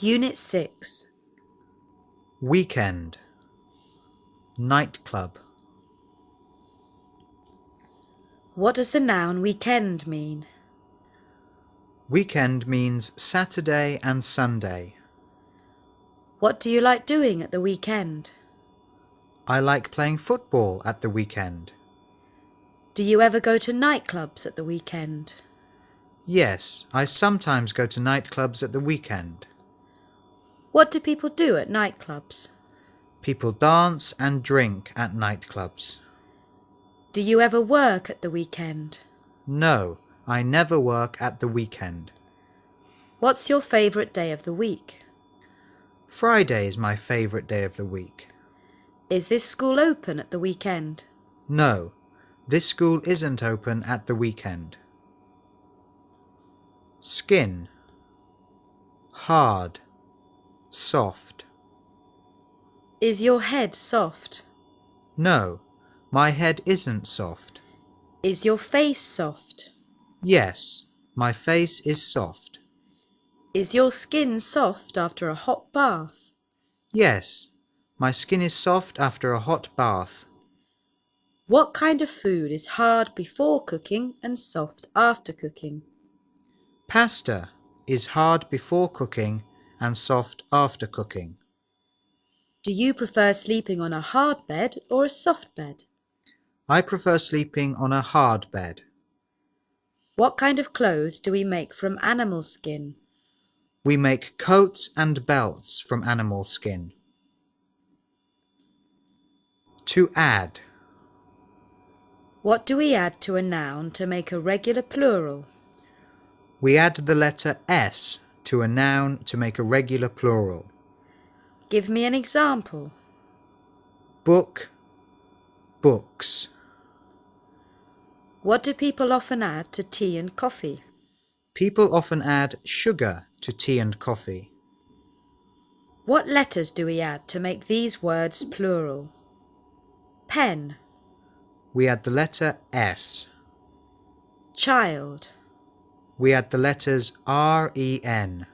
Unit 6. Weekend. Nightclub. What does the noun weekend mean? Weekend means Saturday and Sunday. What do you like doing at the weekend? I like playing football at the weekend. Do you ever go to nightclubs at the weekend? Yes, I sometimes go to nightclubs at the weekend. What do people do at nightclubs? People dance and drink at nightclubs. Do you ever work at the weekend? No, I never work at the weekend. What's your favourite day of the week? Friday is my favourite day of the week. Is this school open at the weekend? No, this school isn't open at the weekend. Skin. Hard. Soft. Is your head soft? No, my head isn't soft. Is your face soft? Yes, my face is soft. Is your skin soft after a hot bath? Yes, my skin is soft after a hot bath. What kind of food is hard before cooking and soft after cooking? Pasta is hard before cooking and soft after cooking. Do you prefer sleeping on a hard bed or a soft bed? I prefer sleeping on a hard bed. What kind of clothes do we make from animal skin? We make coats and belts from animal skin. To add. What do we add to a noun to make a regular plural? We add the letter S to a noun to make a regular plural. Give me an example. Book, books. What do people often add to tea and coffee? People often add sugar to tea and coffee. What letters do we add to make these words plural? Pen. We add the letter S. Child. We add the letters R-E-N.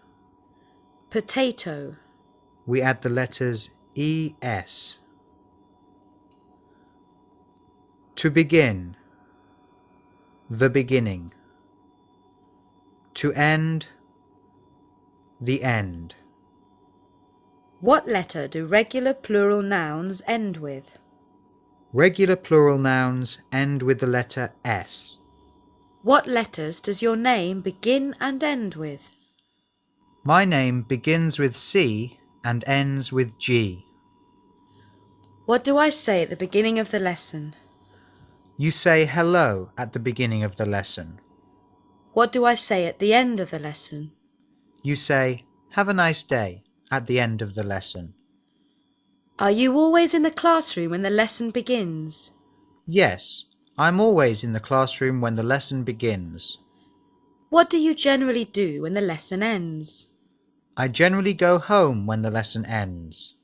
Potato. We add the letters E-S. To begin. The beginning. To end. The end. What letter do regular plural nouns end with? Regular plural nouns end with the letter S. What letters does your name begin and end with? My name begins with C and ends with G. What do I say at the beginning of the lesson? You say hello at the beginning of the lesson. What do I say at the end of the lesson? You say, have a nice day at the end of the lesson. Are you always in the classroom when the lesson begins? Yes, I'm always in the classroom when the lesson begins. What do you generally do when the lesson ends? I generally go home when the lesson ends.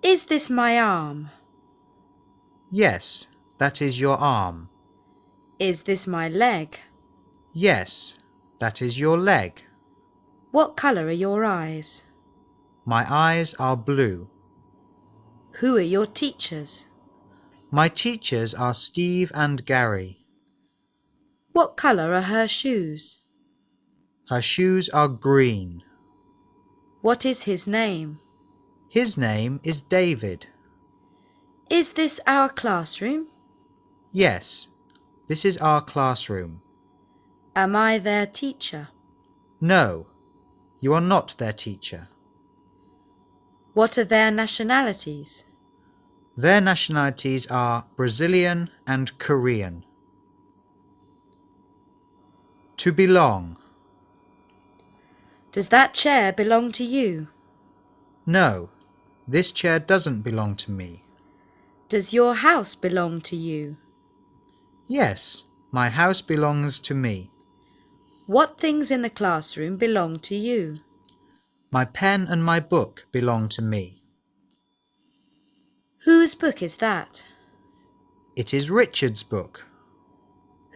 Is this my arm? Yes, that is your arm. Is this my leg? Yes, that is your leg. What colour are your eyes? My eyes are blue. Who are your teachers? My teachers are Steve and Gary. What colour are her shoes? Her shoes are green. What is his name? His name is David. Is this our classroom? Yes, this is our classroom. Am I their teacher? No, you are not their teacher. What are their nationalities? Their nationalities are Brazilian and Korean. To belong. Does that chair belong to you? No, this chair doesn't belong to me. Does your house belong to you? Yes, my house belongs to me. What things in the classroom belong to you? My pen and my book belong to me. Whose book is that? It is Richard's book.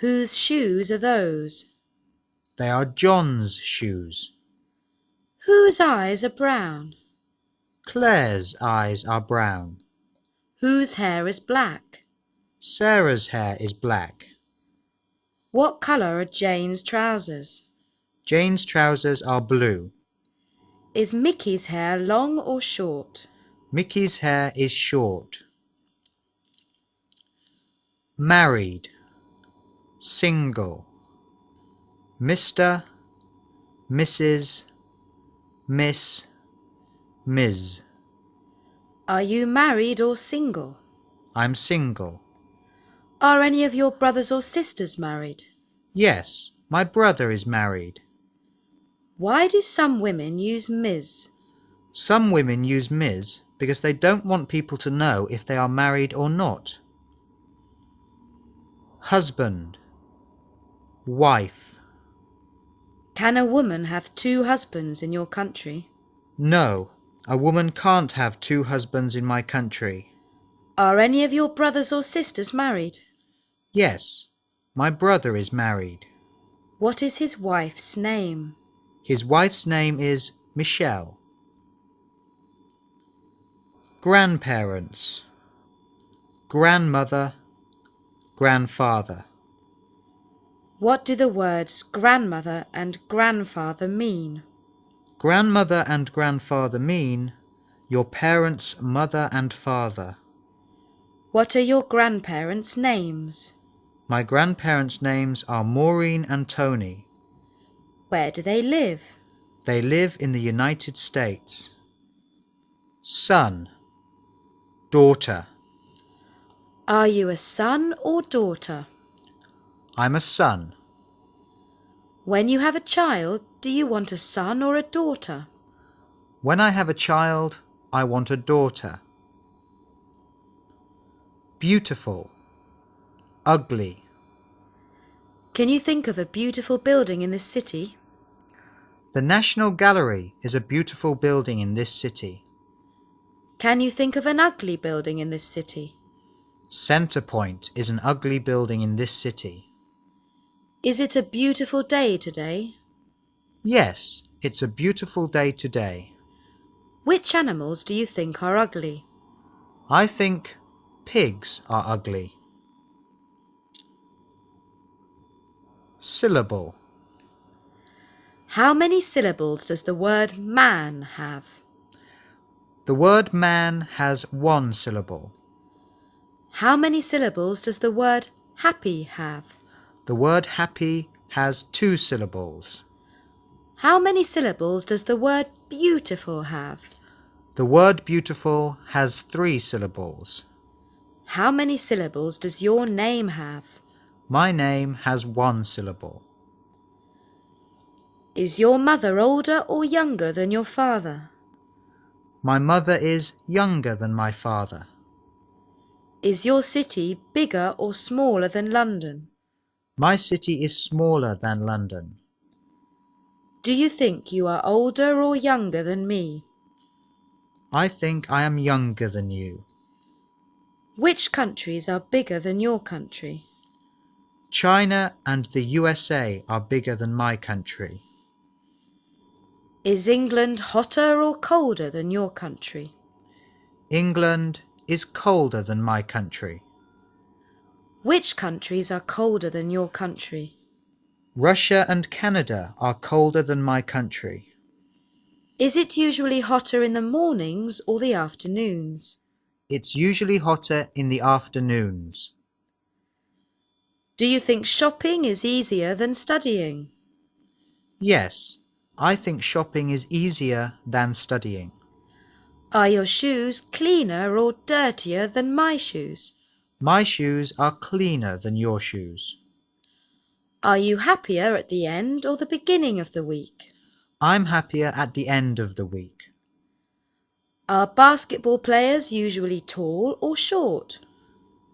Whose shoes are those? They are John's shoes. Whose eyes are brown? Claire's eyes are brown. Whose hair is black? Sarah's hair is black. What colour are Jane's trousers? Jane's trousers are blue. Is Mickey's hair long or short? Mickey's hair is short. Married, single, Mr., Mrs., Miss, Ms. Are you married or single? I'm single. Are any of your brothers or sisters married? Yes, my brother is married. Why do some women use Ms? Some women use Ms. because they don't want people to know if they are married or not. Husband, wife. Can a woman have two husbands in your country? No, a woman can't have two husbands in my country. Are any of your brothers or sisters married? Yes, my brother is married. What is his wife's name? His wife's name is Michelle. Grandparents, grandmother, grandfather. What do the words grandmother and grandfather mean? Grandmother and grandfather mean your parents' mother and father. What are your grandparents' names? My grandparents' names are Maureen and Tony. Where do they live? They live in the United States. Son, daughter. Are you a son or daughter? I'm a son. When you have a child, do you want a son or a daughter? When I have a child, I want a daughter. Beautiful, ugly. Can you think of a beautiful building in this city? The National Gallery is a beautiful building in this city. Can you think of an ugly building in this city? Centrepoint is an ugly building in this city. Is it a beautiful day today? Yes, it's a beautiful day today. Which animals do you think are ugly? I think pigs are ugly. Syllable. How many syllables does the word man have? The word man has one syllable. How many syllables does the word happy have? The word happy has two syllables. How many syllables does the word beautiful have? The word beautiful has three syllables. How many syllables does your name have? My name has one syllable. Is your mother older or younger than your father? My mother is younger than my father. Is your city bigger or smaller than London? My city is smaller than London. Do you think you are older or younger than me? I think I am younger than you. Which countries are bigger than your country? China and the USA are bigger than my country. Is England hotter or colder than your country? England is colder than my country. Which countries are colder than your country? Russia and Canada are colder than my country. Is it usually hotter in the mornings or the afternoons? It's usually hotter in the afternoons. Do you think shopping is easier than studying? Yes, I think shopping is easier than studying. Are your shoes cleaner or dirtier than my shoes? My shoes are cleaner than your shoes. Are you happier at the end or the beginning of the week? I'm happier at the end of the week. Are basketball players usually tall or short?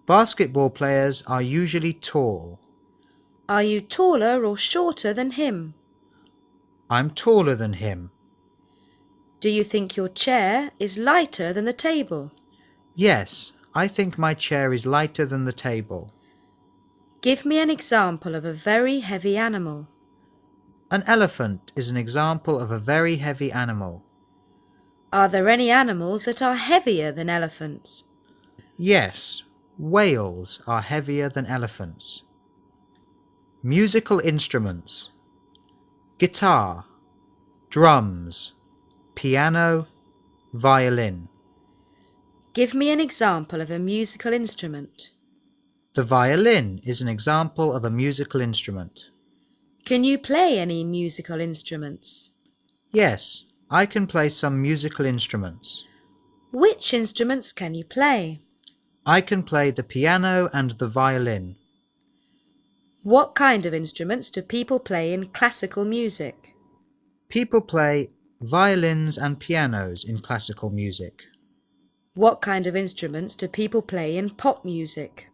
Basketball players are usually tall. Are you taller or shorter than him? I'm taller than him. Do you think your chair is lighter than the table? Yes, I think my chair is lighter than the table. Give me an example of a very heavy animal. An elephant is an example of a very heavy animal. Are there any animals that are heavier than elephants? Yes, whales are heavier than elephants. Musical instruments: guitar, drums, piano, violin. Give me an example of a musical instrument. The violin is an example of a musical instrument. Can you play any musical instruments? Yes, I can play some musical instruments. Which instruments can you play? I can play the piano and the violin. What kind of instruments do people play in classical music? People play violins and pianos in classical music. What kind of instruments do people play in pop music?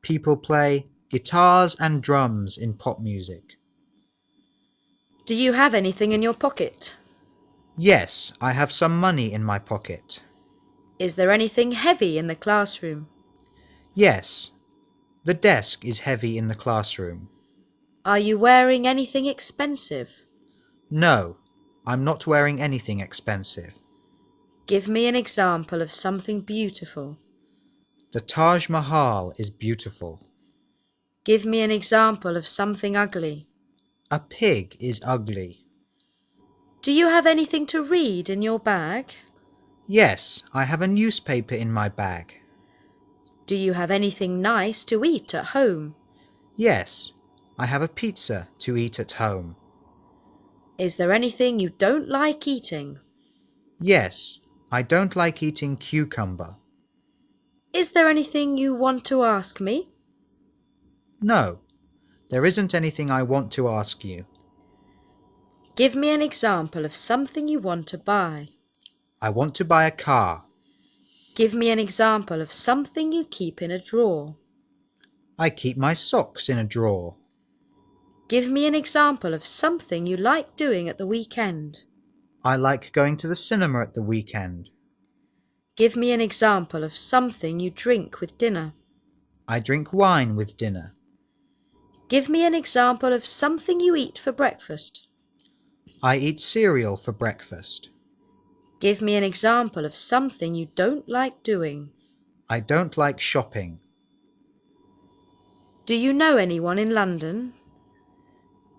People play guitars and drums in pop music. Do you have anything in your pocket? Yes, I have some money in my pocket. Is there anything heavy in the classroom? Yes, the desk is heavy in the classroom. Are you wearing anything expensive? No, I'm not wearing anything expensive. Give me an example of something beautiful. The Taj Mahal is beautiful. Give me an example of something ugly. A pig is ugly. Do you have anything to read in your bag? Yes, I have a newspaper in my bag. Do you have anything nice to eat at home? Yes, I have a pizza to eat at home. Is there anything you don't like eating? Yes, I don't like eating cucumber. Is there anything you want to ask me? No, there isn't anything I want to ask you. Give me an example of something you want to buy. I want to buy a car. Give me an example of something you keep in a drawer. I keep my socks in a drawer. Give me an example of something you like doing at the weekend. I like going to the cinema at the weekend. Give me an example of something you drink with dinner. I drink wine with dinner. Give me an example of something you eat for breakfast. I eat cereal for breakfast. Give me an example of something you don't like doing. I don't like shopping. Do you know anyone in London?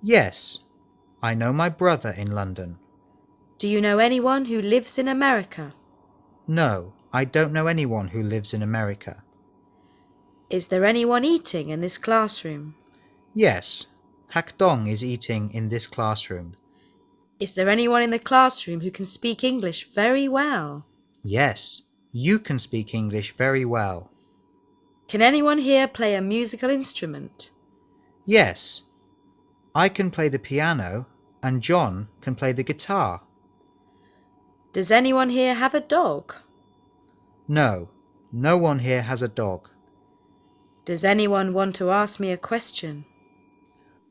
Yes, I know my brother in London. Do you know anyone who lives in America? No, I don't know anyone who lives in America. Is there anyone eating in this classroom? Yes, Hakdong is eating in this classroom. Is there anyone in the classroom who can speak English very well? Yes, you can speak English very well. Can anyone here play a musical instrument? Yes, I can play the piano and John can play the guitar. Does anyone here have a dog? No, no one here has a dog. Does anyone want to ask me a question?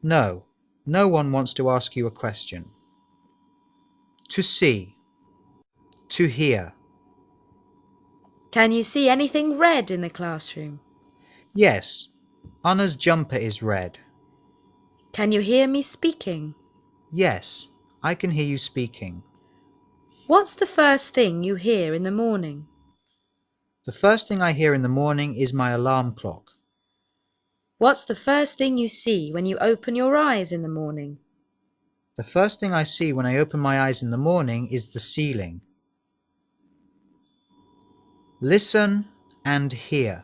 No, no one wants to ask you a question. To see. To hear. Can you see anything red in the classroom? Yes, Anna's jumper is red. Can you hear me speaking? Yes, I can hear you speaking. What's the first thing you hear in the morning? The first thing I hear in the morning is my alarm clock. What's the first thing you see when you open your eyes in the morning? The first thing I see when I open my eyes in the morning is the ceiling. Listen and hear.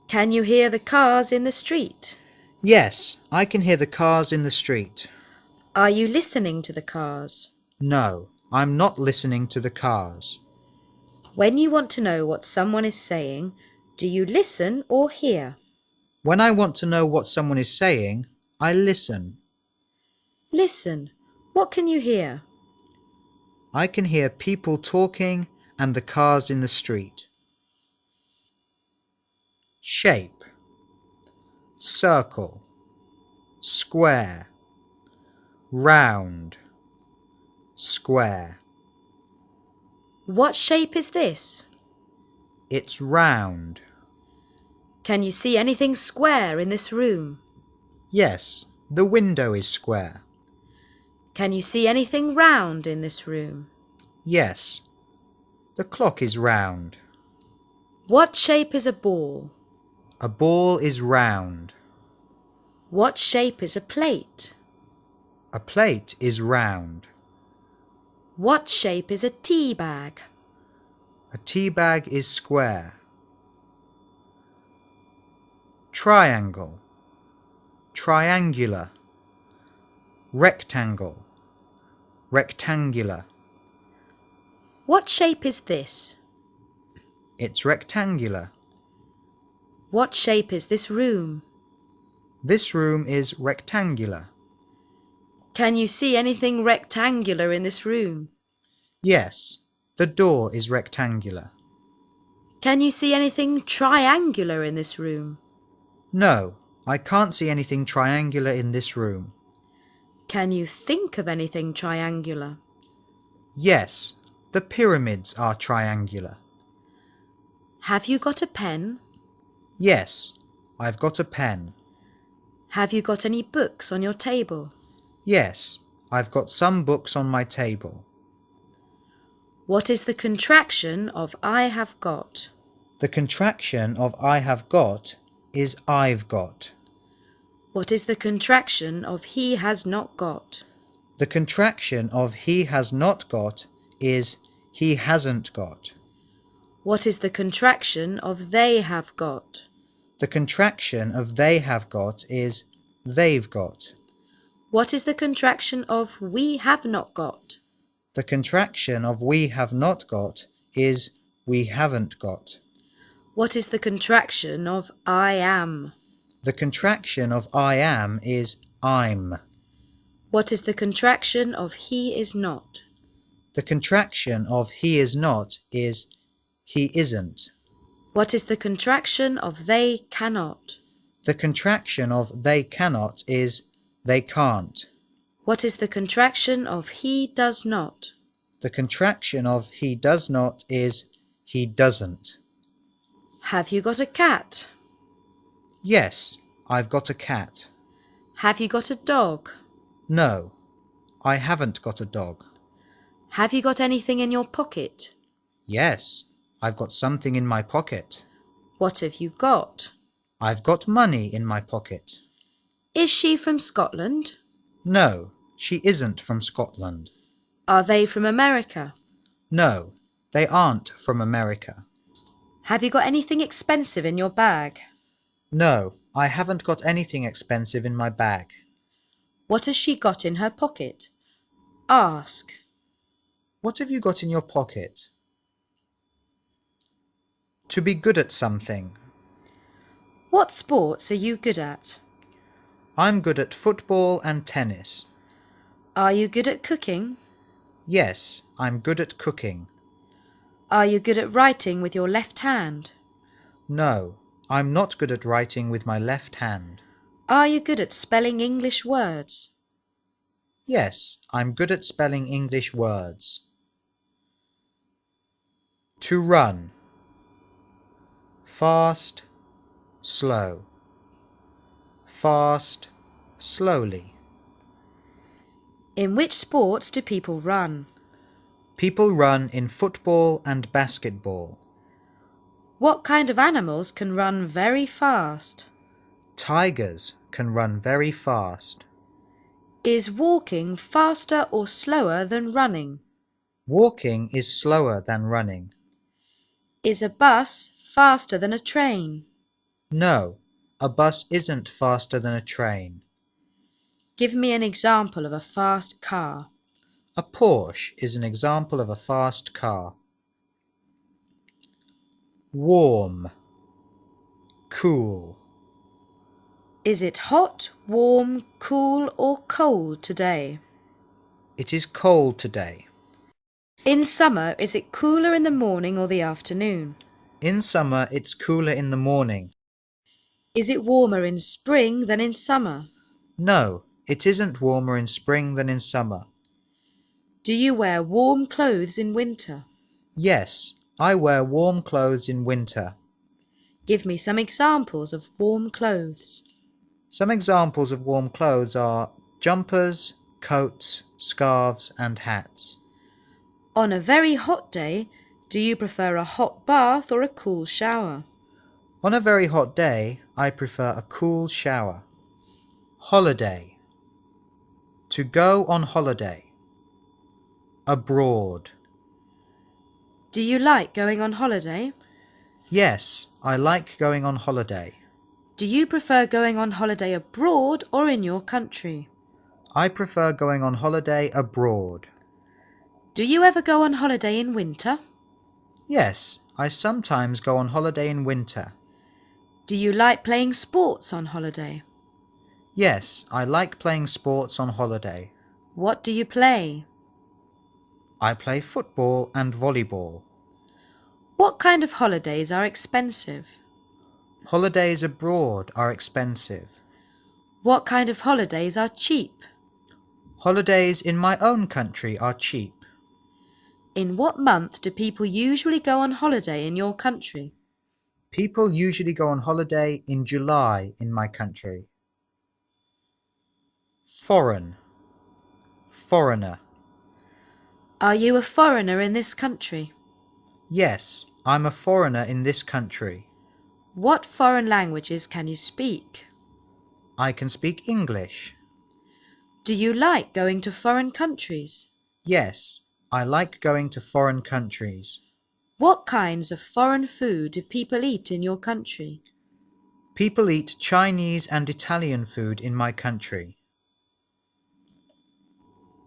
Can you hear the cars in the street? Yes, I can hear the cars in the street. Are you listening to the cars? No, I'm not listening to the cars. When you want to know what someone is saying, do you listen or hear? When I want to know what someone is saying, I listen. Listen. What can you hear? I can hear people talking and the cars in the street. Shape. Circle. Square. Round. Square. What shape is this? It's round. Can you see anything square in this room? Yes, The window is square. Can you see anything round in this room? Yes. The clock is round. What shape is a ball? A ball is round. What shape is a plate? A plate is round. What shape is a tea bag? A tea bag is square. Triangle, triangular. Rectangle, rectangular. What shape is this? It's rectangular. What shape is this room? This room is rectangular. Can you see anything rectangular in this room? Yes, the door is rectangular. Can you see anything triangular in this room? No, I can't see anything triangular in this room. Can you think of anything triangular? Yes, the pyramids are triangular. Have you got a pen? Yes, I've got a pen. Have you got any books on your table? Yes, I've got some books on my table. What is the contraction of I have got? The contraction of I have got is I've got. What is the contraction of he has not got? The contraction of he has not got is he hasn't got. What is the contraction of they have got? The contraction of they have got is they've got. What is the contraction of we have not got? The contraction of we have not got is we haven't got. What is the contraction of I am? The contraction of I am is I'm. What is the contraction of he is not? The contraction of he is not is he isn't. What is the contraction of they cannot? The contraction of they cannot is they can't. What is the contraction of he does not? The contraction of he does not is he doesn't. Have you got a cat? Yes, I've got a cat. Have you got a dog? No, I haven't got a dog. Have you got anything in your pocket? Yes, I've got something in my pocket. What have you got? I've got money in my pocket. Is she from Scotland? No, she isn't from Scotland. Are they from America? No, they aren't from America. Have you got anything expensive in your bag? No, I haven't got anything expensive in my bag. What has she got in her pocket? Ask. What have you got in your pocket? To be good at something. What sports are you good at? I'm good at football and tennis. Are you good at cooking? Yes, I'm good at cooking. Are you good at writing with your left hand? No, I'm not good at writing with my left hand. Are you good at spelling English words? Yes, I'm good at spelling English words. To run. Fast, slow. Fast, slowly. In which sports do people run? People run in football and basketball. What kind of animals can run very fast? Tigers can run very fast. Is walking faster or slower than running? Walking is slower than running. Is a bus faster than a train? No, a bus isn't faster than a train. Give me an example of a fast car. A Porsche is an example of a fast car. Warm. Cool. Is it hot, warm, cool or cold today? It is cold today. In summer, is it cooler in the morning or the afternoon? In summer, it's cooler in the morning. Is it warmer in spring than in summer? No, it isn't warmer in spring than in summer. Do you wear warm clothes in winter? Yes, I wear warm clothes in winter. Give me some examples of warm clothes. Some examples of warm clothes are jumpers, coats, scarves and hats. On a very hot day, do you prefer a hot bath or a cool shower? On a very hot day, I prefer a cool shower. Holiday. To go on holiday. Abroad. Do you like going on holiday? Yes, I like going on holiday. Do you prefer going on holiday abroad or in your country? I prefer going on holiday abroad. Do you ever go on holiday in winter? Yes, I sometimes go on holiday in winter. Do you like playing sports on holiday? Yes, I like playing sports on holiday. What do you play? I play football and volleyball. What kind of holidays are expensive? Holidays abroad are expensive. What kind of holidays are cheap? Holidays in my own country are cheap. In what month do people usually go on holiday in your country? People usually go on holiday in July in my country. Foreign. Foreigner. Are you a foreigner in this country? Yes, I'm a foreigner in this country. What foreign languages can you speak? I can speak English. Do you like going to foreign countries? Yes, I like going to foreign countries. What kinds of foreign food do people eat in your country? People eat Chinese and Italian food in my country.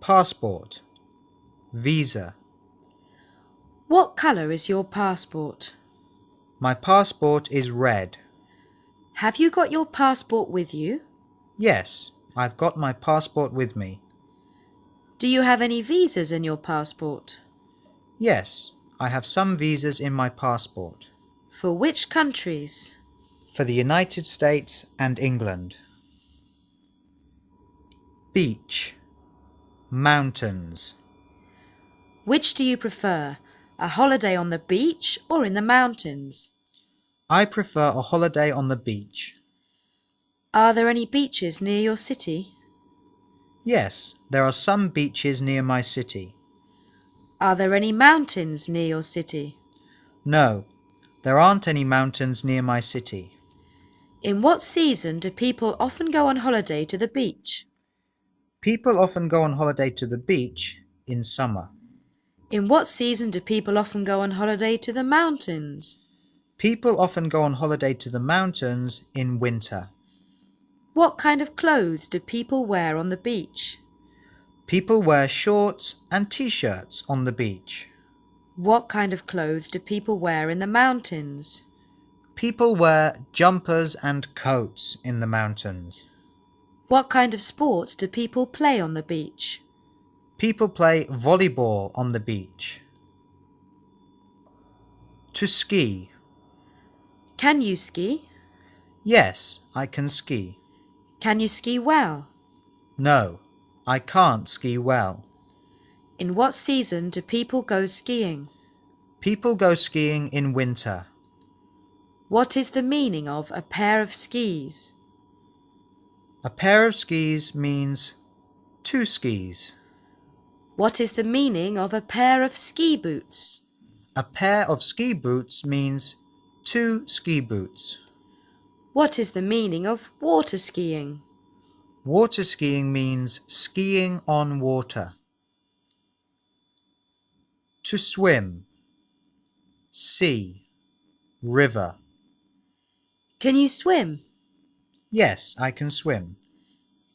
Passport. Visa. What colour is your passport? My passport is red. Have you got your passport with you? Yes, I've got my passport with me. Do you have any visas in your passport? Yes, I have some visas in my passport. For which countries? For the United States and England. Beach. Mountains. Which do you prefer, a holiday on the beach or in the mountains? I prefer a holiday on the beach. Are there any beaches near your city? Yes, there are some beaches near my city. Are there any mountains near your city? No, there aren't any mountains near my city. In what season do people often go on holiday to the beach? People often go on holiday to the beach in summer. In what season do people often go on holiday to the mountains? People often go on holiday to the mountains in winter. What kind of clothes do people wear on the beach? People wear shorts and t-shirts on the beach. What kind of clothes do people wear in the mountains? People wear jumpers and coats in the mountains. What kind of sports do people play on the beach? People play volleyball on the beach. To ski. Can you ski? Yes, I can ski. Can you ski well? No, I can't ski well. In what season do people go skiing? People go skiing in winter. What is the meaning of a pair of skis? A pair of skis means two skis. What is the meaning of a pair of ski boots? A pair of ski boots means two ski boots. What is the meaning of water skiing? Water skiing means skiing on water. To swim. Sea. River. Can you swim? Yes, I can swim.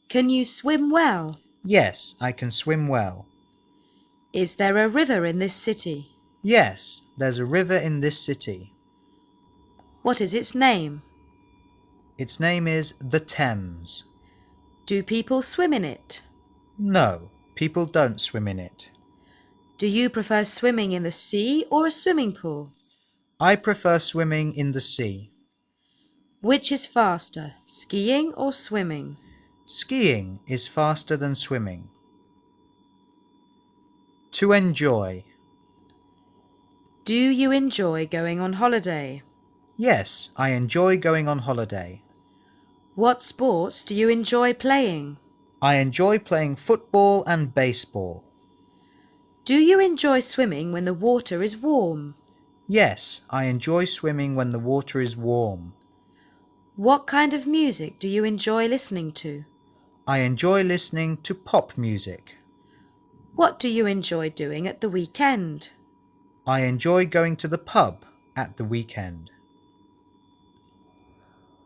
Can you swim well? Yes, I can swim well. Is there a river in this city? Yes, there's a river in this city. What is its name? Its name is the Thames. Do people swim in it? No, people don't swim in it. Do you prefer swimming in the sea or a swimming pool? I prefer swimming in the sea. Which is faster, skiing or swimming? Skiing is faster than swimming. To enjoy. Do you enjoy going on holiday? Yes, I enjoy going on holiday. What sports do you enjoy playing? I enjoy playing football and baseball. Do you enjoy swimming when the water is warm? Yes, I enjoy swimming when the water is warm. What kind of music do you enjoy listening to? I enjoy listening to pop music. What do you enjoy doing at the weekend? I enjoy going to the pub at the weekend.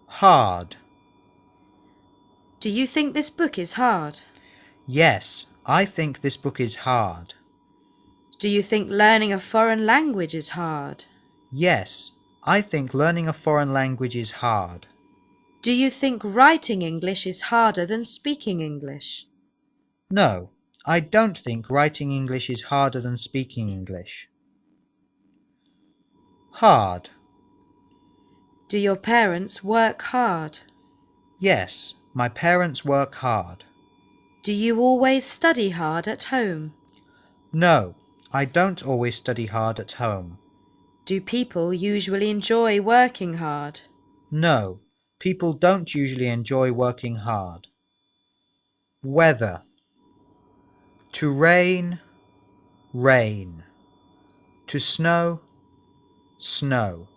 Hard. Do you think this book is hard? Yes, I think this book is hard. Do you think learning a foreign language is hard? Yes, I think learning a foreign language is hard. Do you think writing English is harder than speaking English? No, I don't think writing English is harder than speaking English. Hard. Do your parents work hard? Yes, my parents work hard. Do you always study hard at home? No, I don't always study hard at home. Do people usually enjoy working hard? No, people don't usually enjoy working hard. Weather. To rain, rain. To snow, snow.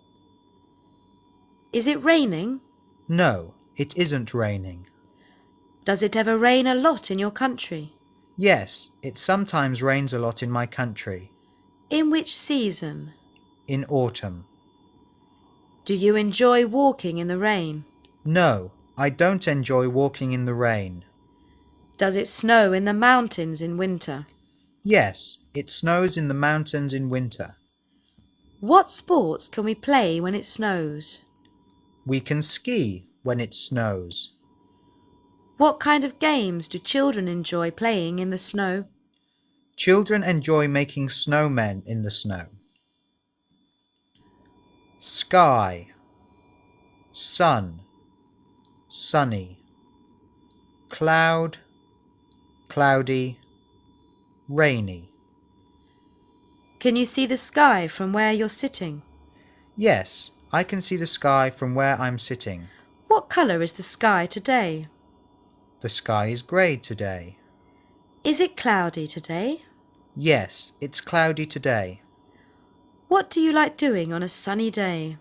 Is it raining? No, it isn't raining. Does it ever rain a lot in your country? Yes, it sometimes rains a lot in my country. In which season? In autumn. Do you enjoy walking in the rain? No, I don't enjoy walking in the rain. Does it snow in the mountains in winter? Yes, it snows in the mountains in winter. What sports can we play when it snows? We can ski when it snows. What kind of games do children enjoy playing in the snow? Children enjoy making snowmen in the snow. Sky. Sun. Sunny. Cloud. Cloudy. Rainy. Can you see the sky from where you're sitting? Yes, I can see the sky from where I'm sitting. What colour is the sky today? The sky is grey today. Is it cloudy today? Yes, it's cloudy today. What do you like doing on a sunny day?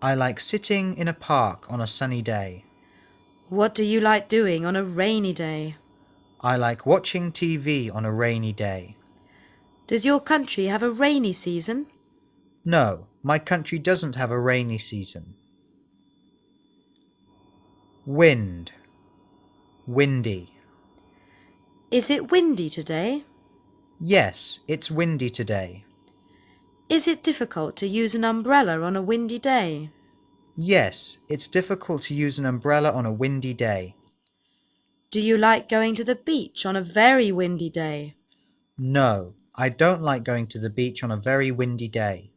I like sitting in a park on a sunny day. What do you like doing on a rainy day? I like watching TV on a rainy day. Does your country have a rainy season? No, my country doesn't have a rainy season. Wind. Windy. Is it windy today? Yes, it's windy today. Is it difficult to use an umbrella on a windy day? Yes, it's difficult to use an umbrella on a windy day. Do you like going to the beach on a very windy day? No, I don't like going to the beach on a very windy day.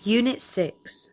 Unit 6.